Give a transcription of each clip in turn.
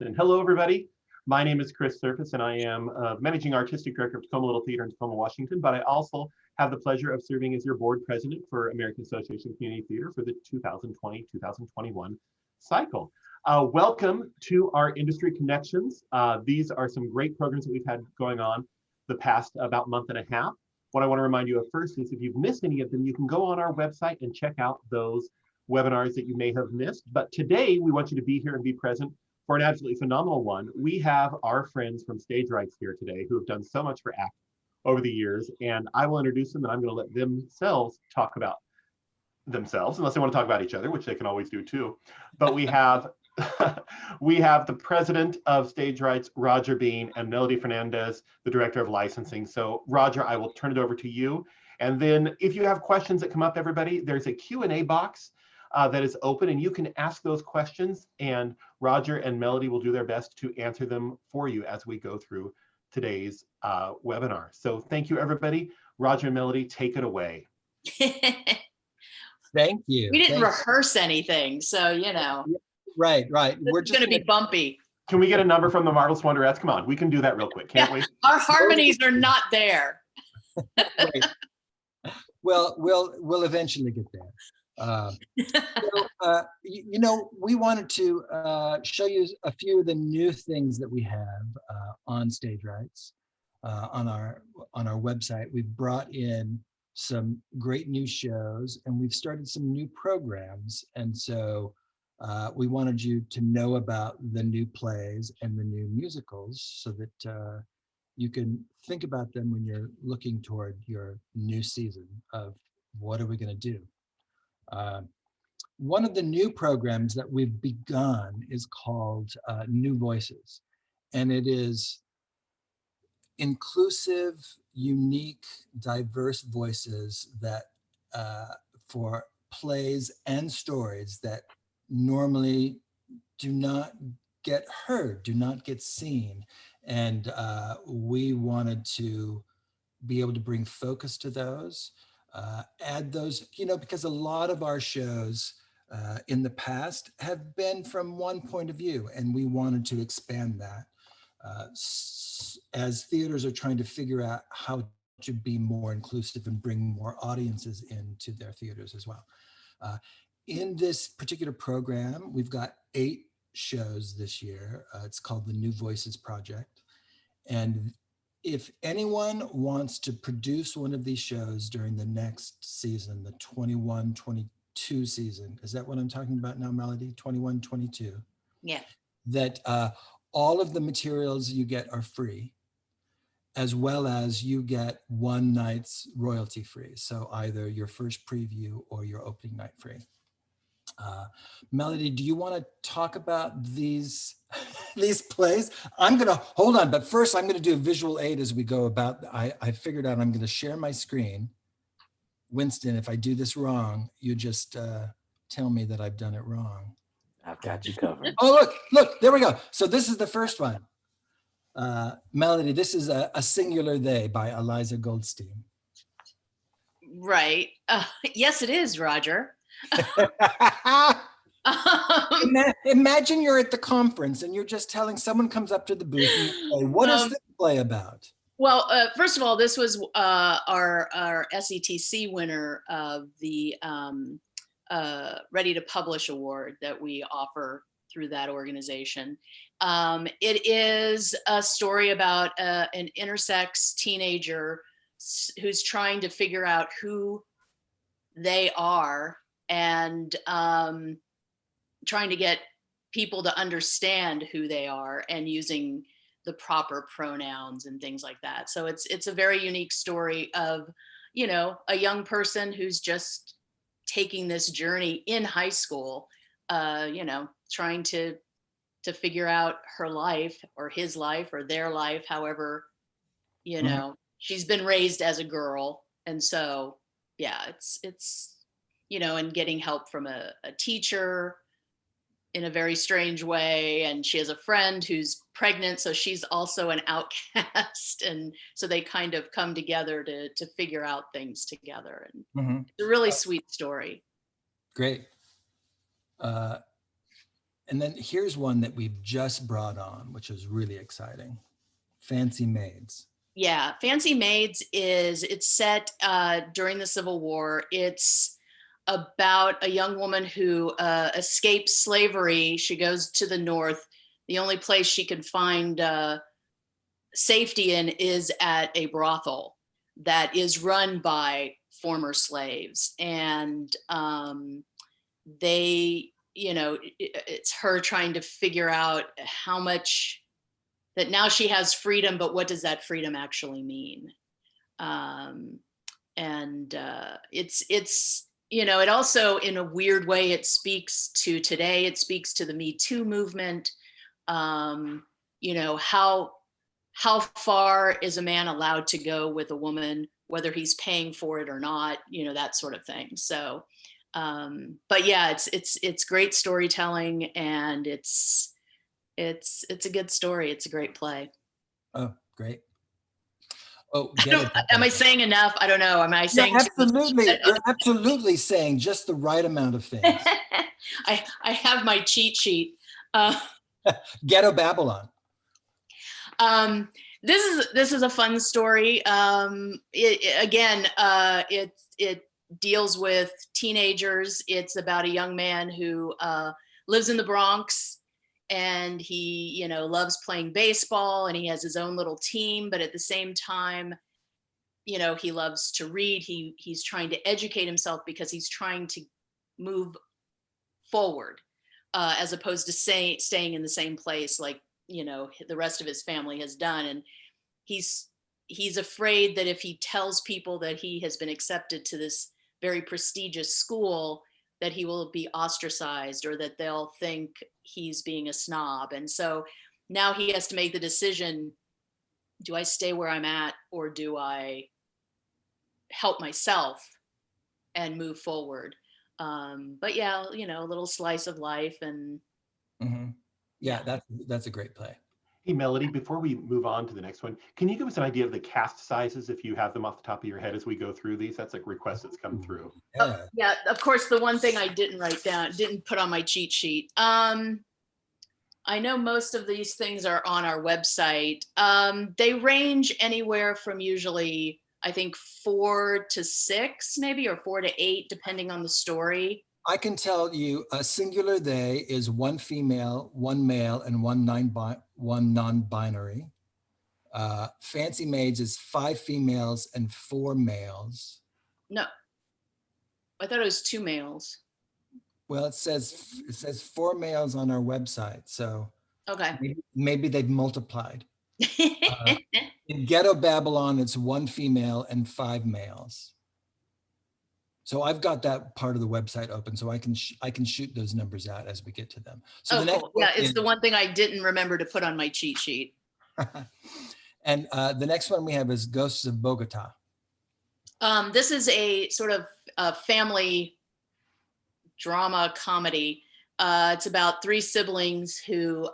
And hello, everybody. My name is Chris Surface, and I am Managing Artistic Director of Tacoma Little Theater in Tacoma, Washington, but I also have the pleasure of serving as your board president for American Association of Community Theater for the 2020-2021 cycle. Welcome to our Industry Connections. These are some great programs that we've had going on the past about month and a half. What I want to remind you of first is if you've missed any of them, you can go on our website and check out those webinars that you may have missed. But today we want you to be here and be present for an absolutely phenomenal one. We have our friends from Stage Rights here today who have done so much for ACT over the years, and I will introduce them and I'm going to let themselves talk about themselves, unless they want to talk about each other, which they can always do too. But we have we have the president of Stage Rights, Roger Bean, and Melody Fernandez, the director of licensing. So Roger, I will turn it over to you. And then if you have questions that come up, everybody, there's a Q&A box that is open, and you can ask those questions, and Roger and Melody will do their best to answer them for you as we go through today's webinar. So thank you, everybody. Roger and Melody, take it away. Thank you. We didn't rehearse anything, so you know. Right. We're just going to be bumpy. Can we get a number from the Marvelous Wonderettes? Come on, we can do that real quick, can't we? Our harmonies are not there. Right. Well, we'll eventually get there. We wanted to show you a few of the new things that we have on Stage Rights on our website. We've brought in some great new shows, and we've started some new programs, and so we wanted you to know about the new plays and the new musicals so that you can think about them when you're looking toward your new season of what are we going to do. One of the new programs that we've begun is called New Voices, and it is inclusive, unique, diverse voices that for plays and stories that normally do not get heard, do not get seen. And we wanted to be able to bring focus to those, add those, because a lot of our shows in the past have been from one point of view, and we wanted to expand that as theaters are trying to figure out how to be more inclusive and bring more audiences into their theaters as well. In this particular program, we've got 8 shows this year. It's called the New Voices Project. And if anyone wants to produce one of these shows during the next season, the 21-22 season, is that what I'm talking about now, Melody? 21-22? Yeah. That all of the materials you get are free, as well as you get one night's royalty free. So either your first preview or your opening night free. Melody, do you want to talk about these plays? I'm going to hold on, but first I'm going to do a visual aid as we go about. I figured out I'm going to share my screen. Winston, if I do this wrong, you just tell me that I've done it wrong. I've got you covered. Oh, look, there we go. So this is the first one. Melody, this is a Singular They by Eliza Goldstein. Right. Yes, it is, Roger. Imagine you're at the conference and you're just telling someone comes up to the booth and you say, what is this play about? Well, first of all, this was our SETC winner of the Ready to Publish Award that we offer through that organization. It is a story about an intersex teenager who's trying to figure out who they are and trying to get people to understand who they are and using the proper pronouns and things like that. So it's a very unique story of, a young person who's just taking this journey in high school, trying to figure out her life or his life or their life, however, she's been raised as a girl. And so, yeah, it's and getting help from a teacher in a very strange way. And she has a friend who's pregnant, so she's also an outcast. And so they kind of come together to figure out things together. And it's a really sweet story. Great. And then here's one that we've just brought on, which is really exciting. Fancy Maids. Yeah, Fancy Maids it's set during the Civil War. It's about a young woman who escapes slavery. She goes to the North. The only place she can find safety in is at a brothel that is run by former slaves. And it's her trying to figure out how much that now she has freedom, but what does that freedom actually mean? It's it also, in a weird way, it speaks to today. It speaks to the Me Too movement. How far is a man allowed to go with a woman, whether he's paying for it or not, that sort of thing. So, but yeah, it's great storytelling, and it's a good story. It's a great play. Oh, great. Oh, am I saying enough? I don't know. Am I saying absolutely? You're absolutely saying just the right amount of things. I have my cheat sheet. Ghetto Babylon. This is a fun story. It deals with teenagers. It's about a young man who lives in the Bronx, and he loves playing baseball, and he has his own little team, but at the same time, he loves to read. He's trying to educate himself because he's trying to move forward, as opposed to staying in the same place like the rest of his family has done. And he's afraid that if he tells people that he has been accepted to this very prestigious school, that he will be ostracized, or that they'll think he's being a snob. And so now he has to make the decision: do I stay where I'm at, or do I help myself and move forward? But yeah, a little slice of life. And yeah, that's a great play. Hey, Melody, before we move on to the next one, can you give us an idea of the cast sizes, if you have them off the top of your head, as we go through these? That's a request that's come through. Yeah, of course, the one thing I didn't put on my cheat sheet. I know most of these things are on our website. They range anywhere from usually, I think, 4 to 6, maybe, or 4 to 8, depending on the story. I can tell you a singular they is 1 female, 1 male, and 1 non-binary. Fancy Maids is 5 females and 4 males. No, I thought it was 2 males. Well, it says 4 males on our website, so okay, maybe they've multiplied. In Ghetto Babylon, it's 1 female and 5 males. So I've got that part of the website open, so I can shoot those numbers out as we get to them. So the next cool. Yeah, it's the one thing I didn't remember to put on my cheat sheet. And the next one we have is Ghosts of Bogota. This is a sort of family drama comedy. It's about 3 siblings who,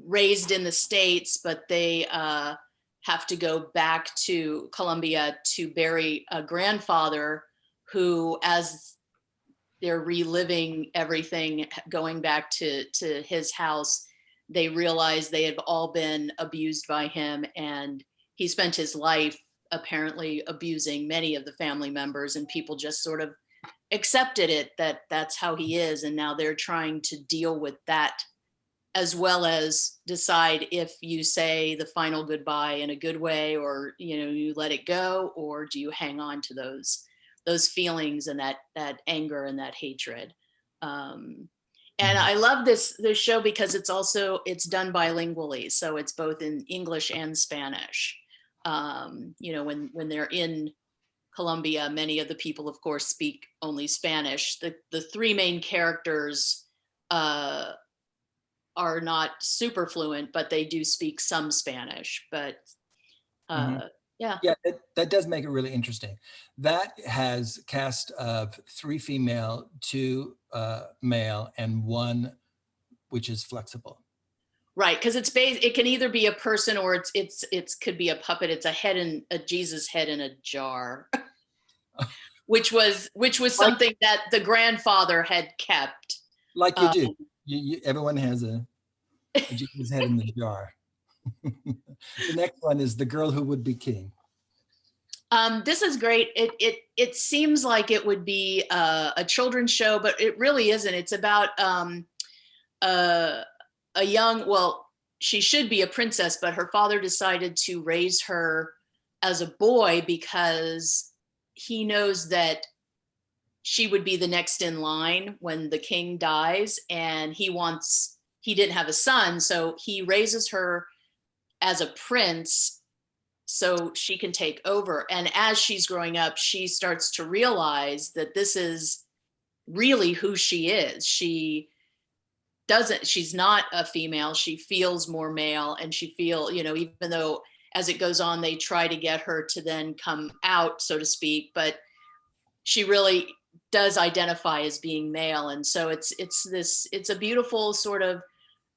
raised in the States, but they have to go back to Colombia to bury a grandfather who, as they're reliving everything, going back to his house, they realize they have all been abused by him, and he spent his life apparently abusing many of the family members, and people just sort of accepted it, that's how he is. And now they're trying to deal with that, as well as decide if you say the final goodbye in a good way, or you let it go, or do you hang on to those feelings and that anger and that hatred. And I love this show because it's done bilingually, so it's both in English and Spanish. When they're in Colombia, many of the people, of course, speak only Spanish. The 3 main characters are not super fluent, but they do speak some Spanish. But yeah, that does make it really interesting. That has a cast of 3 female, 2 male, and 1 which is flexible. Right, because it can either be a person, or it could be a puppet. It's a Jesus head in a jar, which was something that the grandfather had kept. Like you do. Everyone has a genie's head in the jar. The next one is The Girl Who Would Be King. This is great. It seems like it would be a children's show, but it really isn't. It's about a young, well, she should be a princess, but her father decided to raise her as a boy because he knows that she would be the next in line when the king dies, and he didn't have a son, so he raises her as a prince so she can take over. And as she's growing up, she starts to realize that this is really who she is. She's not a female, she feels more male, and even though as it goes on, they try to get her to then come out, so to speak, but she really does identify as being male. And so it's a beautiful sort of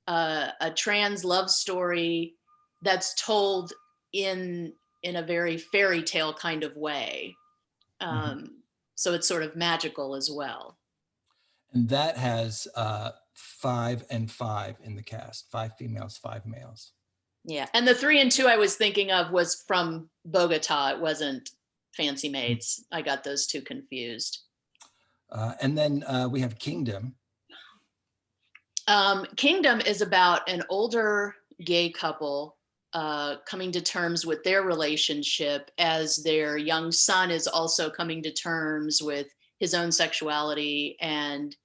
a trans love story that's told in a very fairy tale kind of way. So it's sort of magical as well. And that has 5 and 5 in the cast, 5 females, 5 males. Yeah, and the 3 and 2 I was thinking of was from Bogota. It wasn't Fancy Maids. I got those two confused. And then we have Kingdom. Kingdom is about an older gay couple coming to terms with their relationship as their young son is also coming to terms with his own sexuality and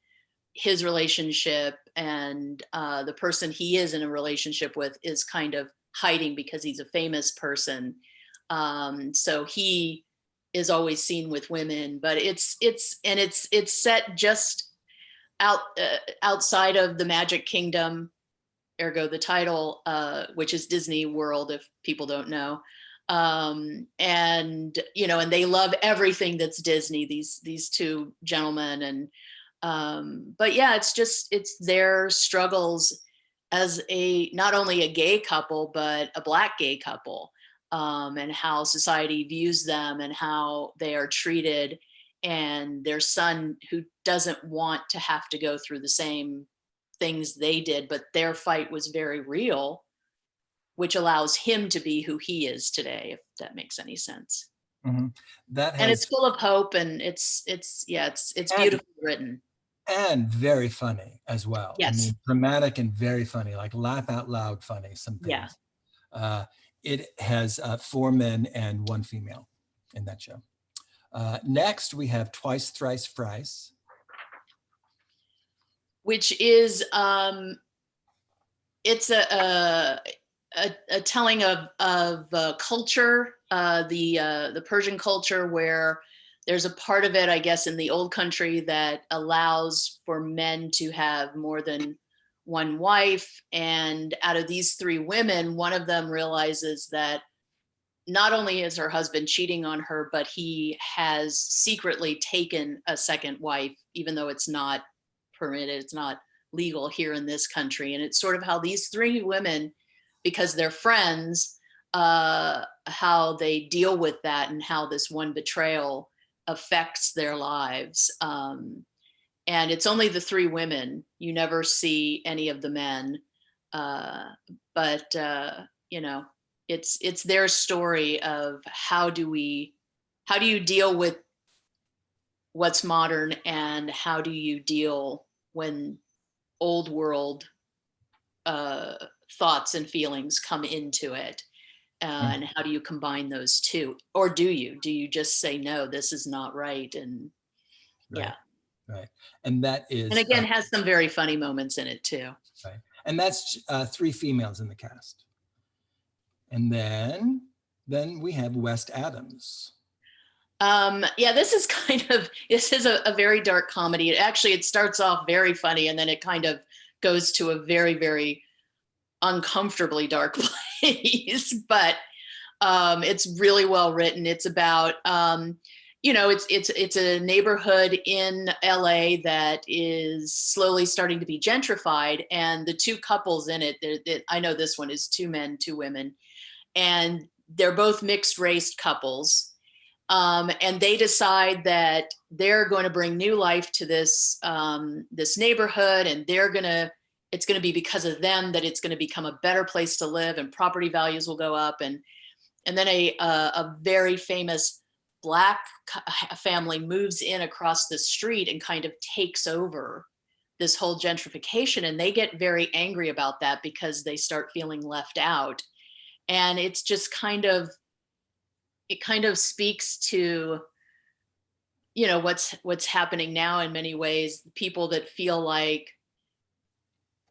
his relationship, and the person he is in a relationship with is kind of hiding because he's a famous person. So he is always seen with women, but it's set just outside of the Magic Kingdom, ergo the title, which is Disney World, if people don't know. And and they love everything that's Disney, these two gentlemen. And but yeah, it's their struggles as not only a gay couple, but a Black gay couple, and how society views them and how they are treated, and their son who doesn't want to have to go through the same things they did, but their fight was very real, which allows him to be who he is today, if that makes any sense. Mm-hmm. And it's full of hope, and it's beautifully written. And very funny as well. Yes. I mean, dramatic and very funny, like laugh out loud funny, some things. Yeah. It has 4 men and 1 female in that show. Next, we have Twice, Thrice, Fries. Which is, it's a telling of culture, the Persian culture, where there's a part of it, I guess, in the old country that allows for men to have more than one wife. And out of these 3 women, one of them realizes that not only is her husband cheating on her, but he has secretly taken a second wife, even though it's not permitted, it's not legal here in this country. And it's sort of how these 3 women, because they're friends, how they deal with that and how this one betrayal affects their lives. And it's only the 3 women. You never see any of the men. But it's their story of how do you deal with what's modern, and how do you deal when old world thoughts and feelings come into it, and how do you combine those two? Or do you just say, no, this is not right? And right. Right. And that is, and again, has some very funny moments in it too. Right. And that's 3 females in the cast. And then we have West Adams. Yeah, this is a very dark comedy. It starts off very funny, and then it kind of goes to a very, very uncomfortably dark place. But it's really well written. It's about it's a neighborhood in LA that is slowly starting to be gentrified, and the 2 couples in it, I know this one is 2 men, 2 women, and they're both mixed race couples. And they decide that they're going to bring new life to this this neighborhood, and it's going to be because of them that it's going to become a better place to live, and property values will go up. And then a very famous Black family moves in across the street and kind of takes over this whole gentrification, and they get very angry about that because they start feeling left out. And it's just it kind of speaks to, you know, what's happening now in many ways. People that feel like,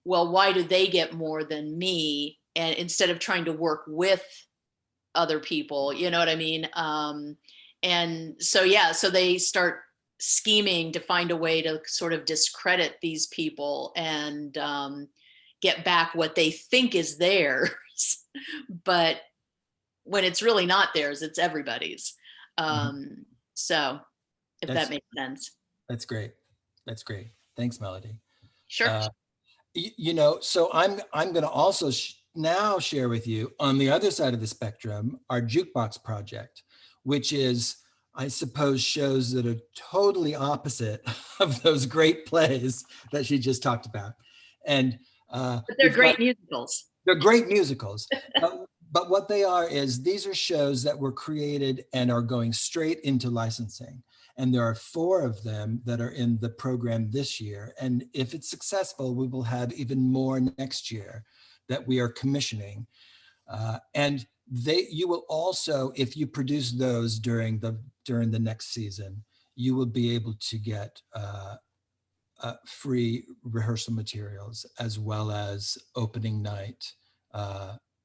well, why do they get more than me? And instead of trying to work with other people, you know what I mean? And so, yeah, so they start scheming to find a way to sort of discredit these people and get back what they think is theirs. But when it's really not theirs, it's everybody's. So if that makes sense. That's great. That's great. Thanks, Melody. Sure. You know, so I'm going to also now share with you on the other side of the spectrum, our jukebox project, which is, I suppose, shows that are totally opposite of those great plays that she just talked about. And but they're great musicals. They're great musicals. But what they are is, these are shows that were created and are going straight into licensing. And there are 4 of them that are in the program this year. And if it's successful, we will have even more next year that we are commissioning. And you will also, if you produce those during the next season, you will be able to get free rehearsal materials, as well as opening night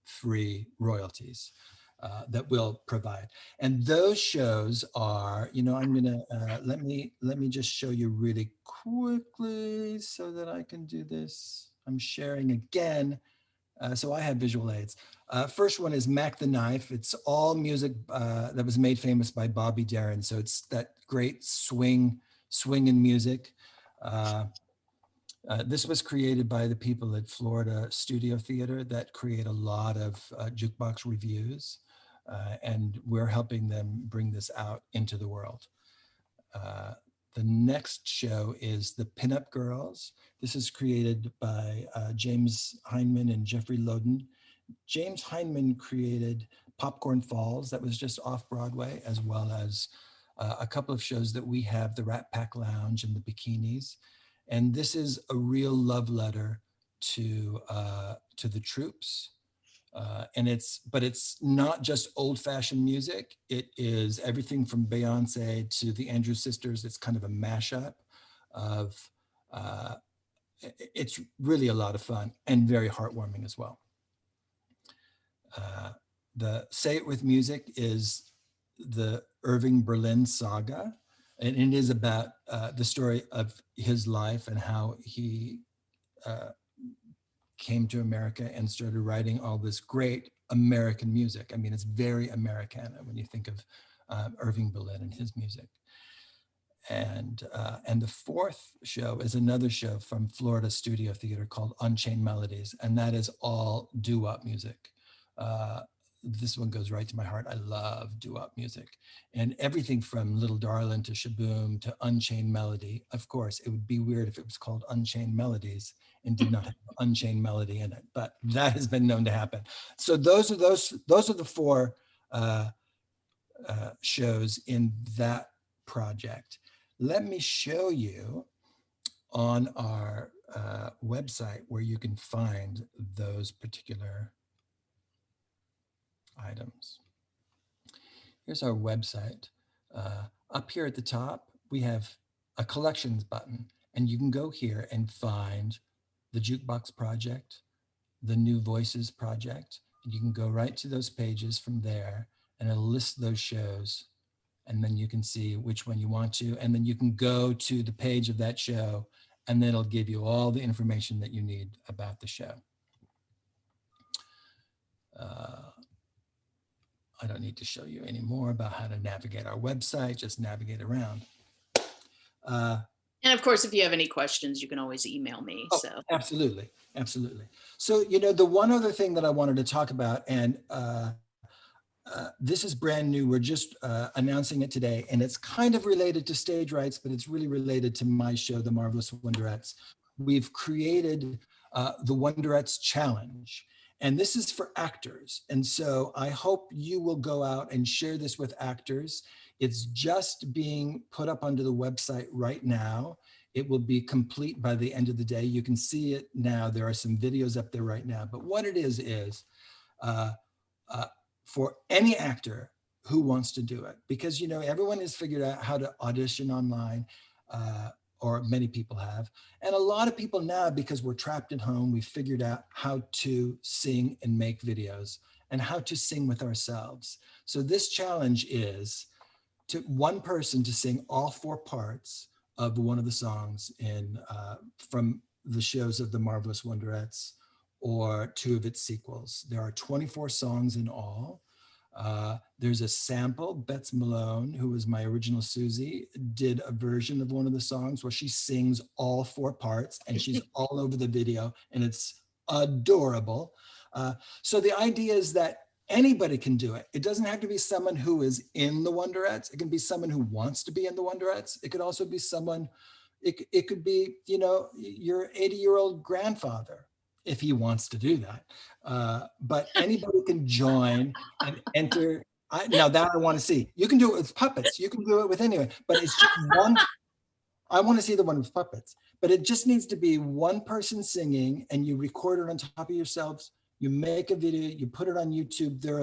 free royalties that we'll provide. And those shows are, you know, I'm gonna, let me just show you really quickly so that I can do this. I'm sharing again, so I have visual aids. First one is Mac the Knife. It's all music that was made famous by Bobby Darin. So it's that great swing in music. This was created by the people at Florida Studio Theater that create a lot of jukebox reviews, and we're helping them bring this out into the world. The next show is The Pinup Girls. This is created by James Heineman and Jeffrey Loden. James Heineman created Popcorn Falls, that was just off Broadway, as well as a couple of shows that we have, the Rat Pack Lounge and the Bikinis. And this is a real love letter to the troops. But it's not just old-fashioned music. It is everything from Beyonce to the Andrews Sisters. It's kind of a mashup of, it's really a lot of fun and very heartwarming as well. The Say It With Music is the Irving Berlin saga. And it is about the story of his life and how he came to America and started writing all this great American music. I mean, it's very Americana when you think of Irving Berlin and his music. And the 4th show is another show from Florida Studio Theater called Unchained Melodies, and that is all doo-wop music. This one goes right to my heart. I love doo-wop music, and everything from Little Darlin' to Shaboom to Unchained Melody. Of course, it would be weird if it was called Unchained Melodies and did not have Unchained Melody in it, but that has been known to happen. So those are the 4 shows in that project. Let me show you on our website where you can find those particular items. Here's our website. Up here at the top, we have a collections button, and you can go here and find the Jukebox Project, the New Voices Project, and you can go right to those pages from there, and it'll list those shows, and then you can see which one you want to, and then you can go to the page of that show, and then it'll give you all the information that you need about the show. I don't need to show you any more about how to navigate our website, just navigate around. And of course, if you have any questions, you can always email me. Oh, so absolutely, absolutely. So, you know, the one other thing that I wanted to talk about, and this is brand new. We're just announcing it today, and it's kind of related to stage rights, but it's really related to my show, The Marvelous Wonderettes. We've created the Wonderettes Challenge, and this is for actors. And so I hope you will go out and share this with actors. It's just being put up onto the website right now. It will be complete by the end of the day. You can see it now. There are some videos up there right now. But what it is for any actor who wants to do it, because everyone has figured out how to audition online, or many people have. And a lot of people now, because we're trapped at home, we figured out how to sing and make videos and how to sing with ourselves. So this challenge is to one person to sing all 4 parts of one of the songs from the shows of The Marvelous Wonderettes or 2 of its sequels. There are 24 songs in all. There's a sample. Bets Malone, who was my original Susie, did a version of one of the songs where she sings all 4 parts, and she's all over the video, and it's adorable. So the idea is that anybody can do it. It doesn't have to be someone who is in the Wonderettes. It can be someone who wants to be in the Wonderettes. It could also be someone, it could be, your 80-year-old grandfather, if he wants to do that. But anybody can join and enter. Now that I want to see. You can do it with puppets. You can do it with anyone, but it's just one. I want to see the one with puppets, but it just needs to be one person singing, and you record it on top of yourselves. You make a video, you put it on YouTube. There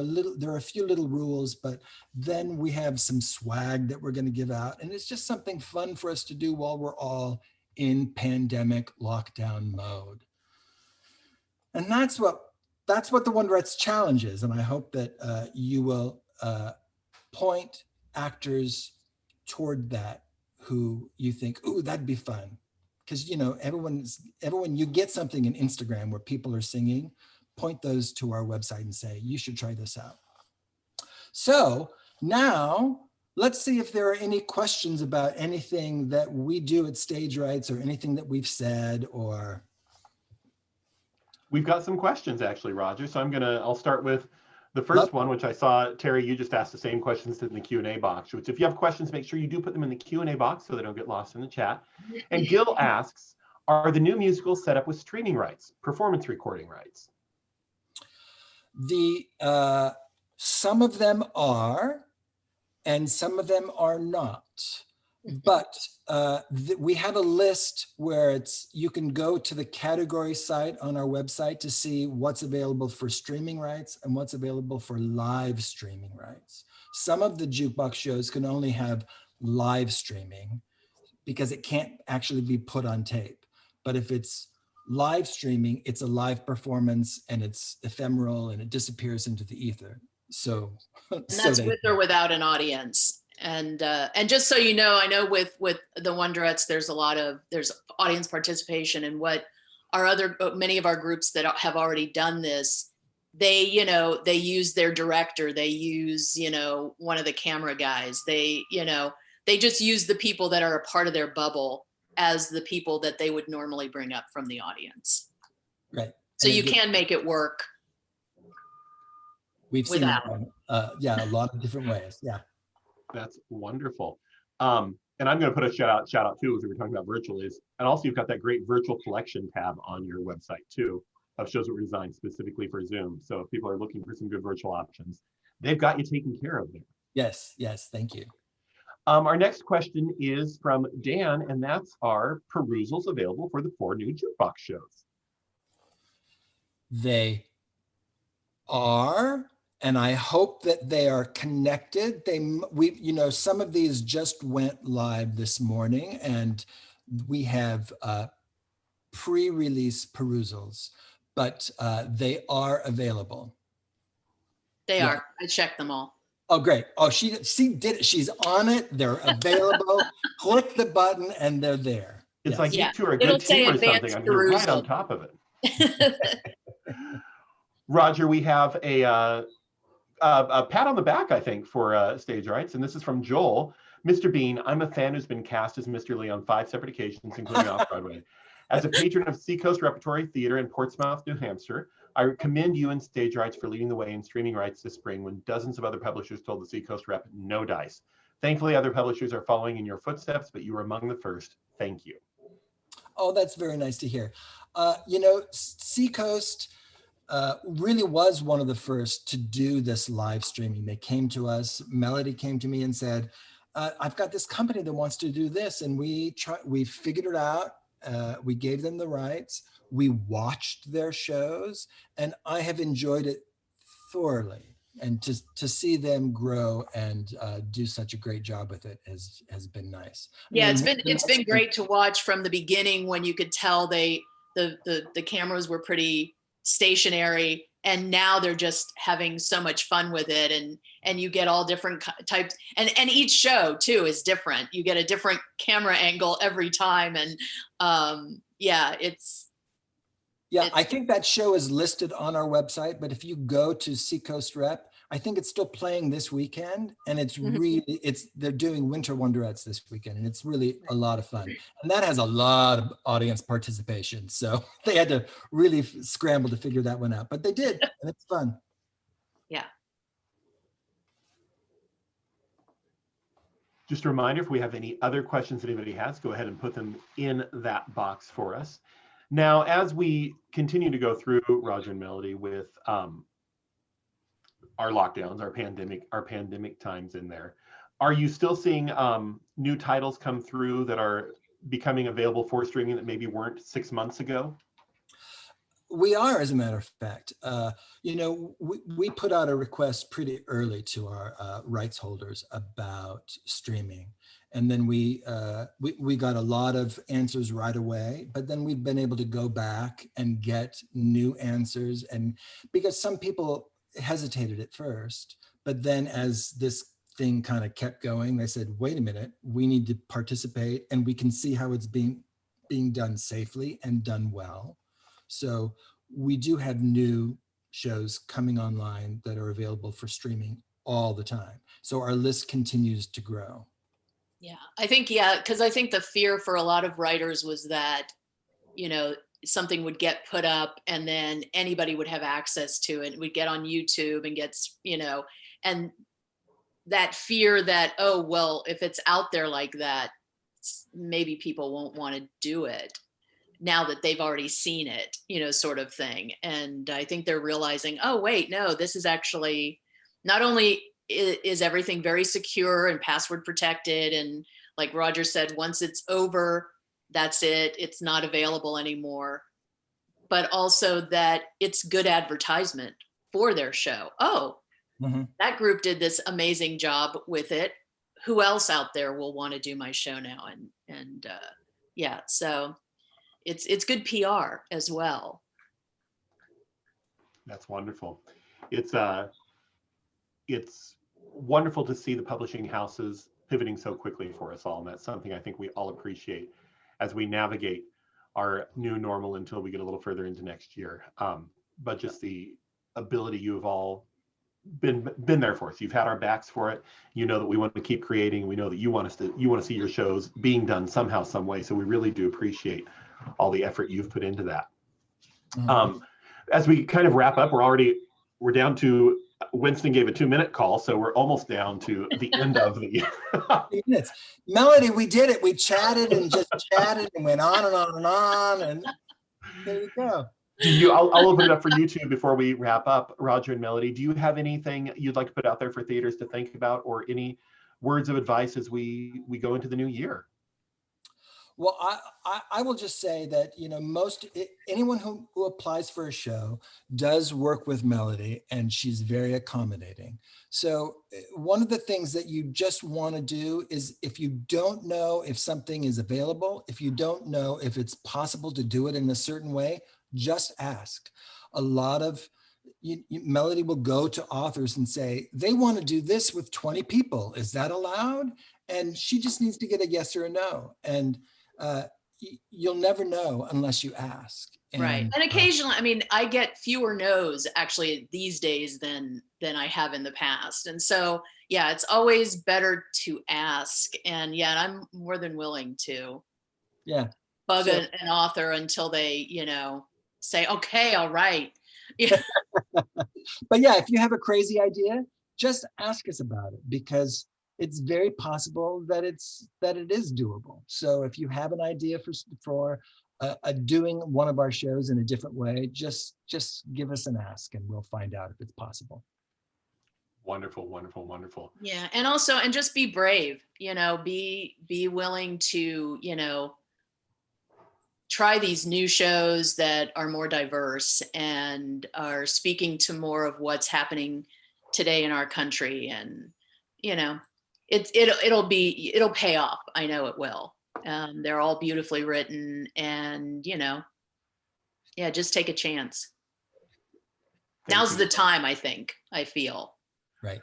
are a few little rules, but then we have some swag that we're going to give out. And it's just something fun for us to do while we're all in pandemic lockdown mode. And that's what the Wonderettes Challenge is. And I hope that you will point actors toward that who you think, ooh, that'd be fun. Because, everyone, you get something in Instagram where people are singing, point those to our website and say, you should try this out. So now let's see if there are any questions about anything that we do at Stage Rights or anything that we've said or. We've got some questions actually, Roger. So I'll start with the first one, which I saw, Terry, you just asked the same questions in the Q&A box, which if you have questions, make sure you do put them in the Q&A box so they don't get lost in the chat. And Gil asks, are the new musicals set up with streaming rights, performance recording rights? Some of them are, and some of them are not. But we have a list where you can go to the category site on our website to see what's available for streaming rights and what's available for live streaming rights. Some of the jukebox shows can only have live streaming because it can't actually be put on tape. But if it's live streaming, it's a live performance and it's ephemeral and it disappears into the ether. So that's with or without an audience. And just so you know, I know with the Wonderettes, there's audience participation, and what many of our groups that have already done this, they use their director, they use, one of the camera guys, they just use the people that are a part of their bubble as the people that they would normally bring up from the audience. Right. So you can make it work. We've seen that one. A lot of different ways. Yeah. That's wonderful. And I'm going to put a shout out too, as we were talking about virtual and also you've got that great virtual collection tab on your website too, of shows that were designed specifically for Zoom. So if people are looking for some good virtual options, they've got you taken care of there. Yes, thank you. Our next question is from Dan, and that's, are perusals available for the 4 new jukebox shows? They are. And I hope that they are connected. Some of these just went live this morning, and we have pre-release perusals, but they are available. They are. I checked them all. Oh, great. Oh, she did it. She's on it. They're available. Click the button, and they're there. It's like you two are a good team or something. I'm right on top of it. Roger, we have a pat on the back, I think, for Stage Rights, and this is from Joel. Mr. Bean, I'm a fan who's been cast as Mr. Lee on 5 separate occasions, including off-Broadway. As a patron of Seacoast Repertory Theater in Portsmouth, New Hampshire, I commend you and Stage Rights for leading the way in streaming rights this spring when dozens of other publishers told the Seacoast rep no dice. Thankfully, other publishers are following in your footsteps, but you were among the first. Thank you. Oh, that's very nice to hear. Seacoast really was one of the first to do this live streaming. They came to us, Melody came to me and said, I've got this company that wants to do this. And we figured it out. We gave them the rights. We watched their shows and I have enjoyed it thoroughly. And to see them grow and do such a great job with it has been nice. Yeah, it's been great to watch from the beginning when you could tell the cameras were pretty stationary, and now they're just having so much fun with it, and you get all different types, and each show too is different. You get a different camera angle every time, and I think that show is listed on our website, but if you go to Seacoast Rep, I think it's still playing this weekend, and it's really, they're doing Winter Wonderettes this weekend, and it's really a lot of fun. And that has a lot of audience participation. So they had to really scramble to figure that one out, but they did, and it's fun. Yeah. Just a reminder, if we have any other questions that anybody has, go ahead and put them in that box for us. Now, as we continue to go through, Roger and Melody, with our lockdowns, our pandemic times in there, are you still seeing new titles come through that are becoming available for streaming that maybe weren't 6 months ago? We are, as a matter of fact. We put out a request pretty early to our rights holders about streaming. And then we got a lot of answers right away, but then we've been able to go back and get new answers. And because some people hesitated at first, but then as this thing kind of kept going, they said, wait a minute, we need to participate and we can see how it's being done safely and done well. So we do have new shows coming online that are available for streaming all the time. So our list continues to grow. Yeah, I think, because I think the fear for a lot of writers was that, something would get put up and then anybody would have access to it. We'd get on YouTube and and that fear that, oh, well, if it's out there like that, maybe people won't want to do it now that they've already seen it, sort of thing. And I think they're realizing, oh, wait, no, this is actually not only is everything very secure and password protected. And like Roger said, once it's over, that's it. It's not available anymore. But also that it's good advertisement for their show. Oh, that group did this amazing job with it. Who else out there will want to do my show now? And so it's good PR as well. That's wonderful. It's wonderful to see the publishing houses pivoting so quickly for us all. And that's something I think we all appreciate as we navigate our new normal until we get a little further into next year. But just the ability you have all been there for us. You've had our backs for it. You know that we want to keep creating. We know that you want to see your shows being done somehow, some way. So we really do appreciate all the effort you've put into that. As we kind of wrap up, we're down to, Winston gave a 2-minute call, so we're almost down to the end of the minutes. Melody, we did it. We chatted and just chatted and went on and on and on, and there you go. I'll open it up for you two before we wrap up. Roger and Melody, do you have anything you'd like to put out there for theaters to think about, or any words of advice as we go into the new year? Well, I will just say that, anyone who applies for a show does work with Melody, and she's very accommodating. So one of the things that you just want to do is, if you don't know if something is available, if you don't know if it's possible to do it in a certain way, just ask. A lot of Melody will go to authors and say, they want to do this with 20 people. Is that allowed? And she just needs to get a yes or a no. And you'll never know unless you ask. Right. And occasionally, I get fewer no's actually these days than I have in the past. And so, it's always better to ask. And I'm more than willing to bug an author until they, say, okay, all right. Yeah. But yeah, if you have a crazy idea, just ask us about it, because it's very possible that it is doable. So if you have an idea for doing one of our shows in a different way, just give us an ask and we'll find out if it's possible. Wonderful, wonderful, wonderful. Yeah. And also, and just be brave, be willing to, try these new shows that are more diverse and are speaking to more of what's happening today in our country. And, it'll pay off. I know it will. They're all beautifully written, and, yeah, just take a chance. Now's the time, I feel. Right.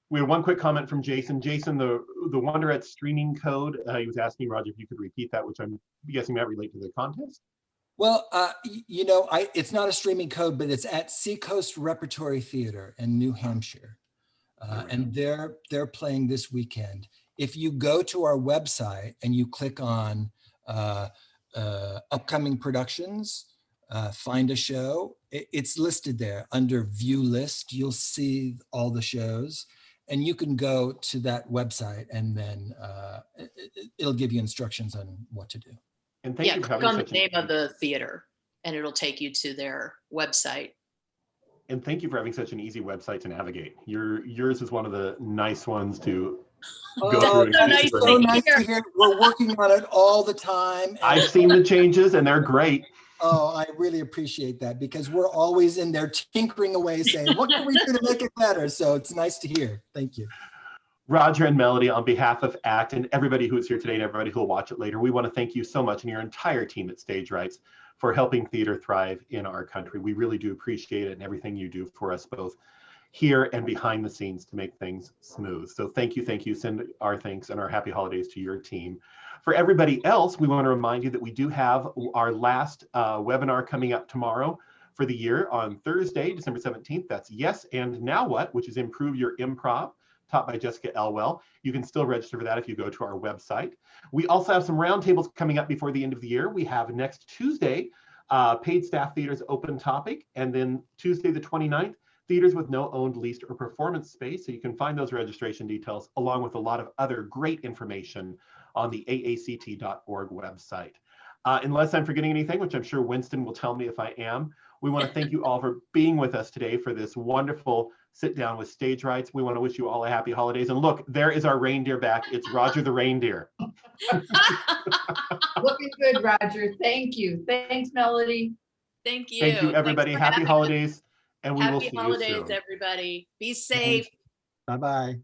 We have one quick comment from Jason. Jason, the Wonderette streaming code, he was asking Roger if you could repeat that, which I'm guessing that relate to the contest. Well, it's not a streaming code, but it's at Seacoast Repertory Theater in New Hampshire. And they're playing this weekend. If you go to our website and you click on upcoming productions, find a show, it's listed there under view list. You'll see all the shows, and you can go to that website, and then it'll give you instructions on what to do. And thank you for click having on the such name of the theater, and it'll take you to their website. And thank you for having such an easy website to navigate. Yours is one of the nice ones to go through. That's so nice to hear. We're working on it all the time. I've seen the changes and they're great. Oh, I really appreciate that, because we're always in there tinkering away saying, what can we do to make it better? So it's nice to hear. Thank you. Roger and Melody, on behalf of ACT and everybody who's here today and everybody who will watch it later, we want to thank you so much and your entire team at Stage Rights for helping theater thrive in our country. We really do appreciate it and everything you do for us both here and behind the scenes to make things smooth. So thank you. Send our thanks and our happy holidays to your team. For everybody else, we want to remind you that we do have our last webinar coming up tomorrow for the year on Thursday, December 17th. That's Yes and Now What, which is Improve Your Improv, taught by Jessica Elwell. You can still register for that if you go to our website. We also have some roundtables coming up before the end of the year. We have next Tuesday, Paid Staff Theaters Open Topic, and then Tuesday the 29th, Theaters with No Owned, Leased, or Performance Space. So you can find those registration details along with a lot of other great information on the AACT.org website. Unless I'm forgetting anything, which I'm sure Winston will tell me if I am, we want to thank you all for being with us today for this wonderful sit down with Stage Rights. We want to wish you all a happy holidays. And look, there is our reindeer back. It's Roger the reindeer. Looking good, Roger. Thank you. Thanks, Melody. Thank you. Thank you, everybody. Happy holidays. And we will see you soon. Happy holidays, everybody. Be safe. Bye-bye.